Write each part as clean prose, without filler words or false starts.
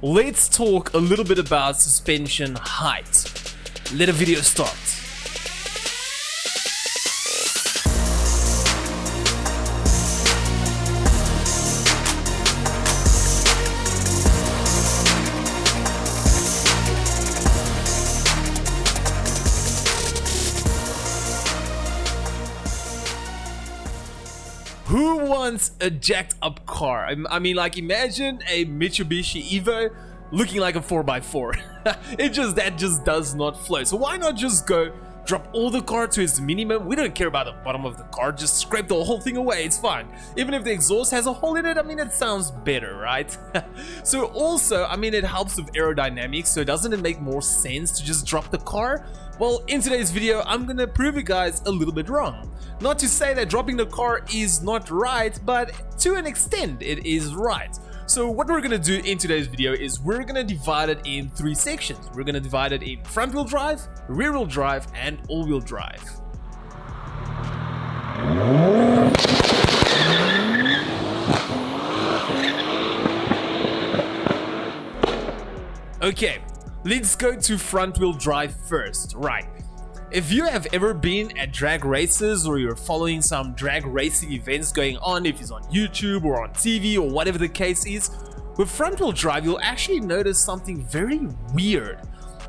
let's talk a little bit about suspension height. Let the video start. Who wants a jacked up car? I mean, like, imagine a Mitsubishi Evo looking like a 4x4. That just does not flow. So why not just go drop all the car to its minimum? We don't care about the bottom of the car, just scrape the whole thing away, it's fine. Even if the exhaust has a hole in it, I mean, it sounds better, right? So also, I mean, it helps with aerodynamics, so doesn't it make more sense to just drop the car? Well, in today's video, I'm gonna prove you guys a little bit wrong. Not to say that dropping the car is not right, but to an extent, it is right. So what we're gonna do in today's video is we're gonna divide it in 3 sections. We're gonna divide it in front wheel drive, rear wheel drive, and all wheel drive. Okay, let's go to front wheel drive first. Right. If you have ever been at drag races or you're following some drag racing events going on, if it's on YouTube or on TV or whatever the case is, with front wheel drive you'll actually notice something very weird.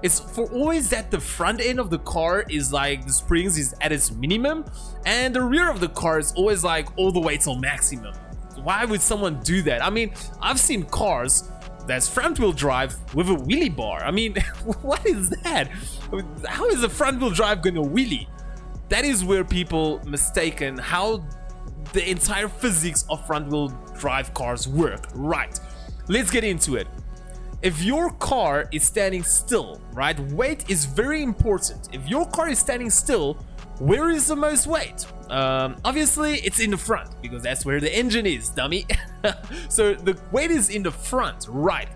It's for always that the front end of the car is like the springs is at its minimum and the rear of the car is always like all the way till maximum. Why would someone do that? I mean, I've seen cars that's front wheel drive with a wheelie bar. I mean, what is that? How is a front wheel drive gonna wheelie? That is where people mistaken how the entire physics of front wheel drive cars work. Right, let's get into it. If your car is standing still, right, weight is very important. If your car is standing still, where is the most weight? Obviously it's in the front because that's where the engine is, dummy. So the weight is in the front, right?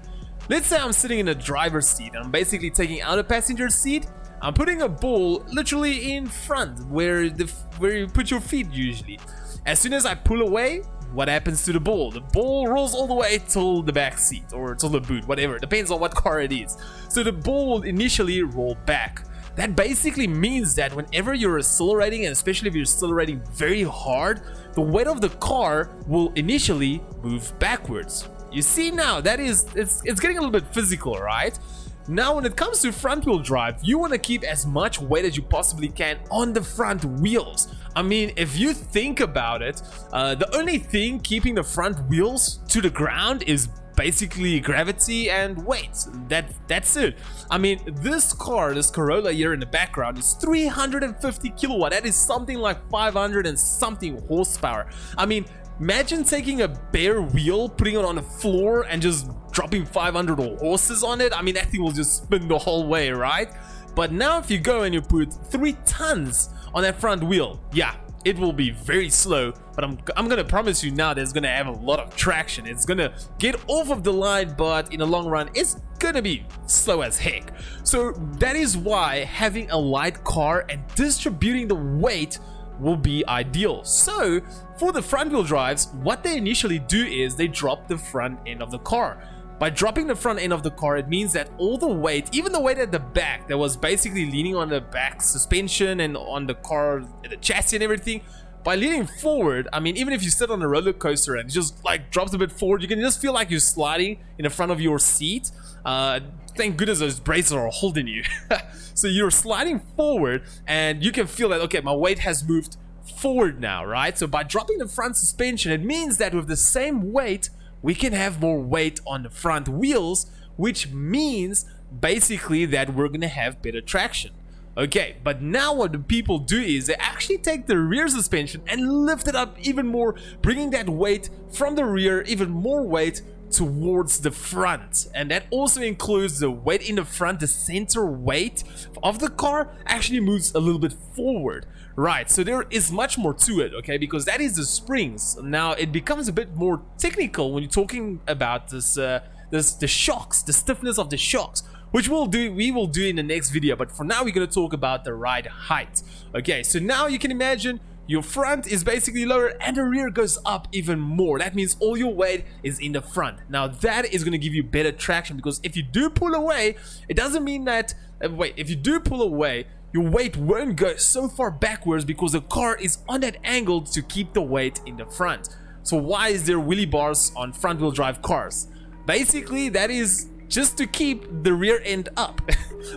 Let's say I'm sitting in the driver's seat and I'm basically taking out a passenger seat. I'm putting a ball literally in front where you put your feet usually. As soon as I pull away, what happens to the ball? The ball rolls all the way till the back seat or till the boot, whatever, depends on what car it is. So the ball will initially roll back. That basically means that whenever you're accelerating, and especially if you're accelerating very hard, the weight of the car will initially move backwards. You see now, it's getting a little bit physical, right? Now when it comes to front wheel drive, you want to keep as much weight as you possibly can on the front wheels. I mean, if you think about it, the only thing keeping the front wheels to the ground is basically gravity and weight. That's it. I mean, this Corolla here in the background is 350 kilowatt. That is something like 500 and something horsepower. I mean, imagine taking a bare wheel, putting it on the floor and just dropping 500 horses on it. I mean, that thing will just spin the whole way, right? But now if you go and you put 3 tons on that front wheel, yeah, it will be very slow, but I'm gonna promise you now that it's gonna have a lot of traction. It's gonna get off of the line, but in the long run it's gonna be slow as heck. So that is why having a light car and distributing the weight will be ideal. So for the front wheel drives, what they initially do is they drop the front end of the car. By dropping the front end of the car, it means that all the weight, even the weight at the back that was basically leaning on the back suspension and on the car, the chassis and everything, by leaning forward, I mean, even if you sit on a roller coaster and it just like drops a bit forward, you can just feel like you're sliding in the front of your seat. Thank goodness those braces are holding you. So you're sliding forward and you can feel that, okay, my weight has moved forward now, right? So by dropping the front suspension, it means that with the same weight, we can have more weight on the front wheels, which means basically that we're gonna have better traction. Okay, but now what the people do is they actually take the rear suspension and lift it up even more, bringing that weight from the rear, even more weight towards the front. And that also includes the weight in the front. The center weight of the car actually moves a little bit forward. Right, so there is much more to it, okay, because that is the springs. Now it becomes a bit more technical when you're talking about the shocks, the stiffness of the shocks, which we will do in the next video. But for now, we're going to talk about the ride height. Okay, so now you can imagine your front is basically lower and the rear goes up even more. That means all your weight is in the front. Now that is going to give you better traction, because if you do pull away, it doesn't mean that if you do pull away, your weight won't go so far backwards, because the car is on that angle to keep the weight in the front. So why is there wheelie bars on front wheel drive cars? Basically, that is just to keep the rear end up.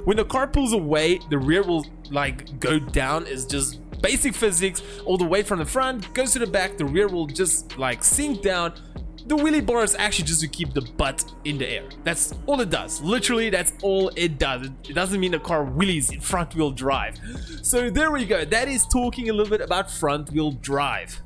When the car pulls away, the rear will like go down. It's just basic physics. All the weight from the front goes to the back, the rear will just like sink down. The wheelie bar is actually just to keep the butt in the air. That's all it does. Literally, that's all it does. It doesn't mean the car wheelies in front wheel drive. So there we go. That is talking a little bit about front wheel drive.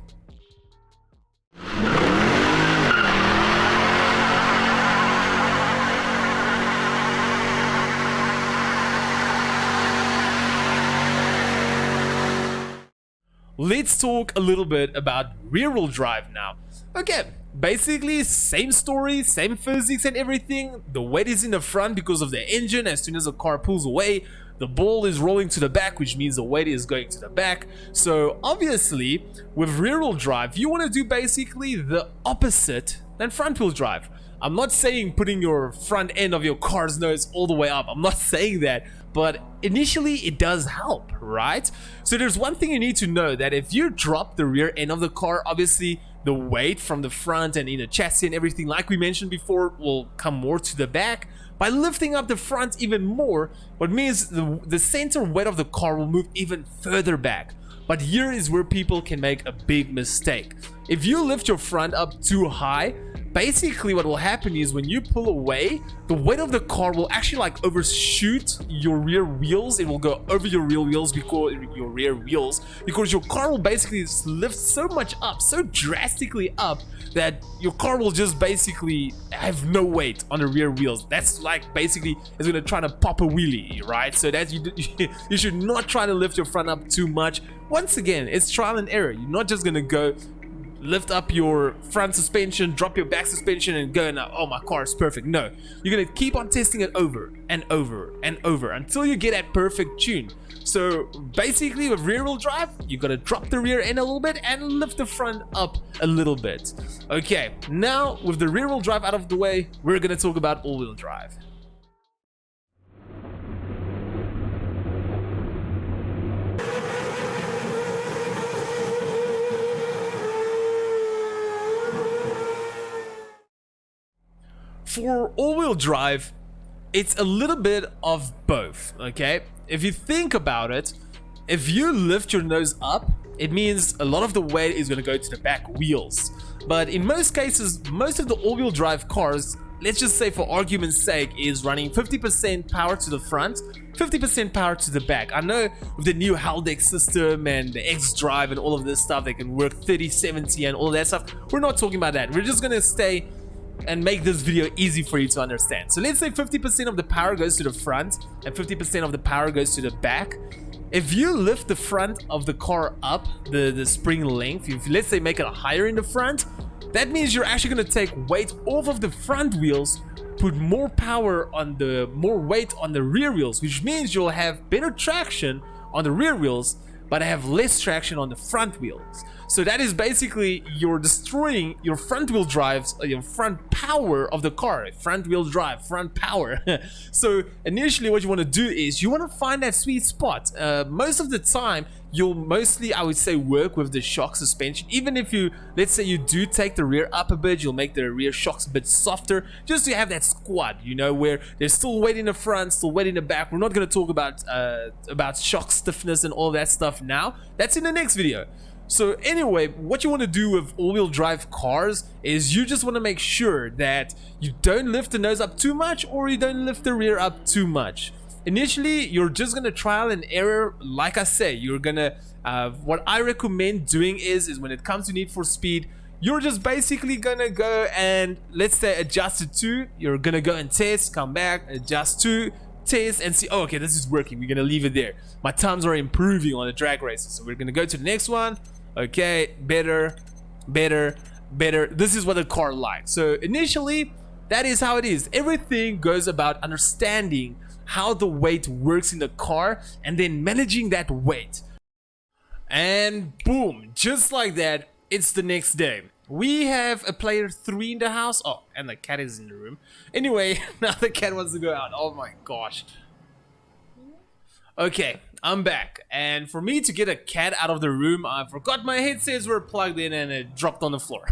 Let's talk a little bit about rear wheel drive now. Okay, basically same story, same physics and everything. The weight is in the front because of the engine. As soon as the car pulls away, the ball is rolling to the back, which means the weight is going to the back. So obviously with rear wheel drive, you want to do basically the opposite than front wheel drive. I'm not saying putting your front end of your car's nose all the way up. I'm not saying that, but initially it does help, right? So there's one thing you need to know, that if you drop the rear end of the car, obviously the weight from the front and in the chassis and everything, like we mentioned before, will come more to the back. By lifting up the front even more, what means the center weight of the car will move even further back. But here is where people can make a big mistake. If you lift your front up too high, basically what will happen is when you pull away, the weight of the car will actually like overshoot your rear wheels. It will go over your rear wheels because your car will basically lift so much up, so drastically up, that your car will just basically have no weight on the rear wheels. That's like basically it's gonna try to pop a wheelie, right? So that you should not try to lift your front up too much. Once again, it's trial and error. You're not just gonna go lift up your front suspension, drop your back suspension and go now, oh, my car is perfect. No, you're gonna keep on testing it over and over and over until you get that perfect tune. So basically with rear wheel drive, you gotta drop the rear end a little bit and lift the front up a little bit. Okay, now with the rear wheel drive out of the way, we're gonna talk about all wheel drive. For all-wheel drive, it's a little bit of both, okay? If you think about it, if you lift your nose up, it means a lot of the weight is going to go to the back wheels. But in most cases, most of the all-wheel drive cars, let's just say for argument's sake, is running 50% power to the front, 50% power to the back. I know with the new Haldex system and the X-Drive and all of this stuff, they can work 30-70 and all that stuff. We're not talking about that. We're just going to stay and make this video easy for you to understand. So let's say 50% of the power goes to the front and 50% of the power goes to the back. If you lift the front of the car up, the spring length, if let's say make it higher in the front, that means you're actually going to take weight off of the front wheels, put more weight on the rear wheels, which means you'll have better traction on the rear wheels, but have less traction on the front wheels. So that is basically you're destroying your front wheel drives, your front power of the car. Front wheel drive, front power. So initially what you want to do is you want to find that sweet spot. Most of the time you'll mostly, I would say, work with the shock suspension. Even if you, let's say you do take the rear up a bit, you'll make the rear shocks a bit softer, just to have that squat, you know, where there's still weight in the front, still weight in the back. We're not going to talk about shock stiffness and all that stuff now. That's in the next video. So anyway, what you want to do with all-wheel drive cars is you just want to make sure that you don't lift the nose up too much or you don't lift the rear up too much. Initially, you're just gonna trial and error. Like I say, you're gonna what I recommend doing is when it comes to Need for Speed, you're just basically gonna go and, let's say, adjust it to, you're gonna go and test, come back, adjust to, test, and see, oh, okay, this is working. We're gonna leave it there. My times are improving on the drag races, so we're gonna go to the next one. Okay, better. This is what the car likes. So initially, that is how it is. Everything goes about understanding how the weight works in the car and then managing that weight. And boom, just like that, it's the next day. We have a player 3 in the house. Oh, and the cat is in the room. Anyway, now the cat wants to go out. Oh my gosh. Okay, I'm back. And for me to get a cat out of the room, I forgot my headsets were plugged in and it dropped on the floor.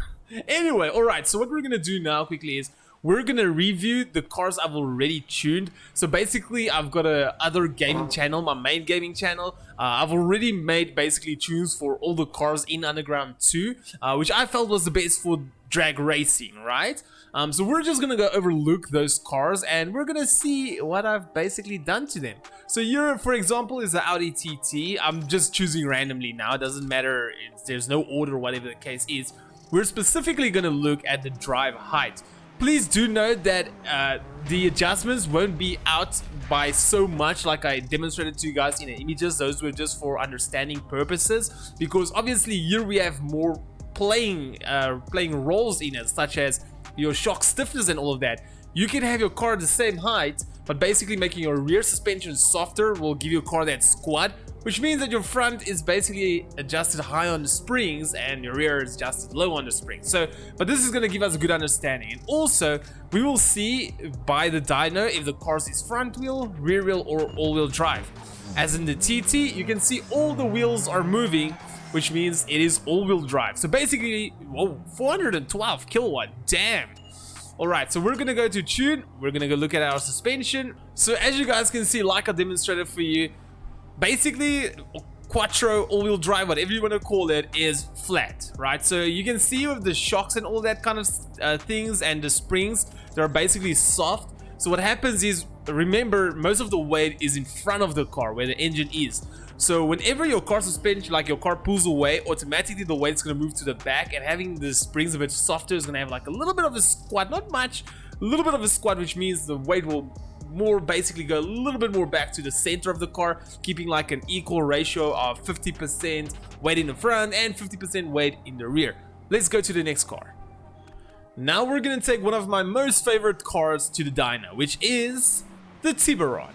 Anyway, alright, so what we're gonna do now quickly is we're gonna review the cars I've already tuned. So basically, I've got a other gaming channel, my main gaming channel. I've already made basically tunes for all the cars in Underground 2, which I felt was the best for drag racing, right? So we're just gonna go overlook those cars and we're gonna see what I've basically done to them. So here, for example, is the Audi TT. I'm just choosing randomly now. It doesn't matter. There's no order, whatever the case is. We're specifically gonna look at the drive height. Please do note that the adjustments won't be out by so much like I demonstrated to you guys in the images. Those were just for understanding purposes, because obviously here we have more playing roles in it, such as your shock stiffness and all of that. You can have your car the same height, but basically making your rear suspension softer will give you a car that's squat, which means that your front is basically adjusted high on the springs and your rear is adjusted low on the springs. So, but this is going to give us a good understanding. And also, we will see by the dyno if the car is front wheel, rear wheel, or all-wheel drive. As in the TT, you can see all the wheels are moving, which means it is all-wheel drive. So basically, whoa, 412 kilowatt, damn. Alright, so we're gonna go to tune, we're gonna go look at our suspension. So as you guys can see, like I demonstrated for you, basically quattro, all-wheel drive, whatever you want to call it, is flat, right? So you can see with the shocks and all that kind of things and the springs, they're basically soft. So what happens is, remember, most of the weight is in front of the car where the engine is. So whenever your car suspension, like your car pulls away, automatically the weight's going to move to the back, and having the springs a bit softer is going to have like a little bit of a squat, not much, a little bit of a squat, which means the weight will more basically go a little bit more back to the center of the car, keeping like an equal ratio of 50% weight in the front and 50% weight in the rear. Let's go to the next car. Now we're going to take one of my most favorite cars to the dyno, which is the Tiburon.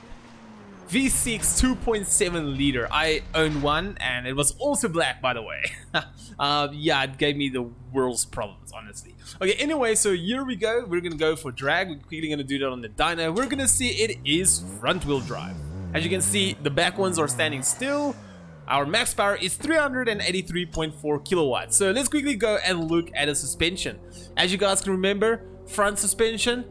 V6 2.7 liter. I own one and it was also black, by the way. Yeah, it gave me the world's problems, honestly. Okay, anyway, so here we go. We're gonna go for drag. We're quickly gonna do that on the dyno. We're gonna see it is front wheel drive. As you can see, the back ones are standing still. Our max power is 383.4 kilowatts. So let's quickly go and look at the suspension. As you guys can remember, front suspension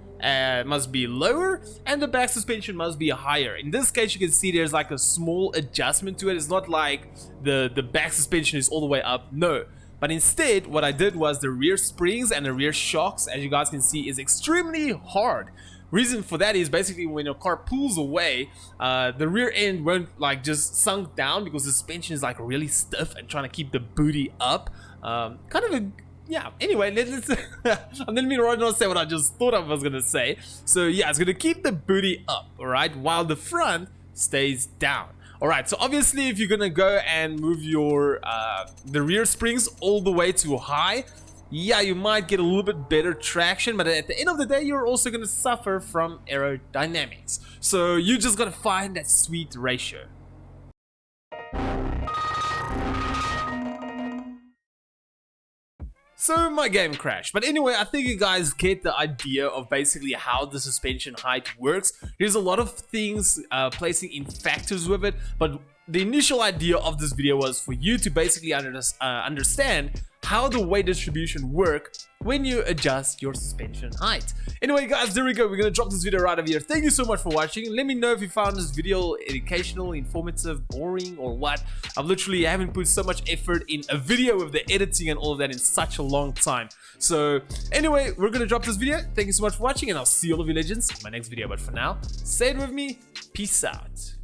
must be lower and the back suspension must be higher. In this case, you can see there's like a small adjustment to it. It's not like the back suspension is all the way up, no. But instead, what I did was the rear springs and the rear shocks, as you guys can see, is extremely hard. Reason for that is basically when your car pulls away, the rear end won't like just sunk down because the suspension is like really stiff and trying to keep the booty up. Kind of a yeah, anyway, let's and then me not say what I just thought I was gonna say. So yeah, it's gonna keep the booty up, alright, while the front stays down. Alright, so obviously if you're gonna go and move your the rear springs all the way to high, yeah, you might get a little bit better traction, but at the end of the day, you're also gonna suffer from aerodynamics. So you just gotta find that sweet ratio. So my game crashed, but anyway, I think you guys get the idea of basically how the suspension height works. There's a lot of things placing in factors with it, but the initial idea of this video was for you to basically understand how the weight distribution work when you adjust your suspension height. Anyway guys, there we go. We're gonna drop this video right over here. Thank you so much for watching. Let me know if you found this video educational, informative, boring, or what. I haven't put so much effort in a video with the editing and all of that in such a long time. So anyway, we're gonna drop this video. Thank you so much for watching, and I'll see all of you legends in my next video. But for now, say it with me, peace out.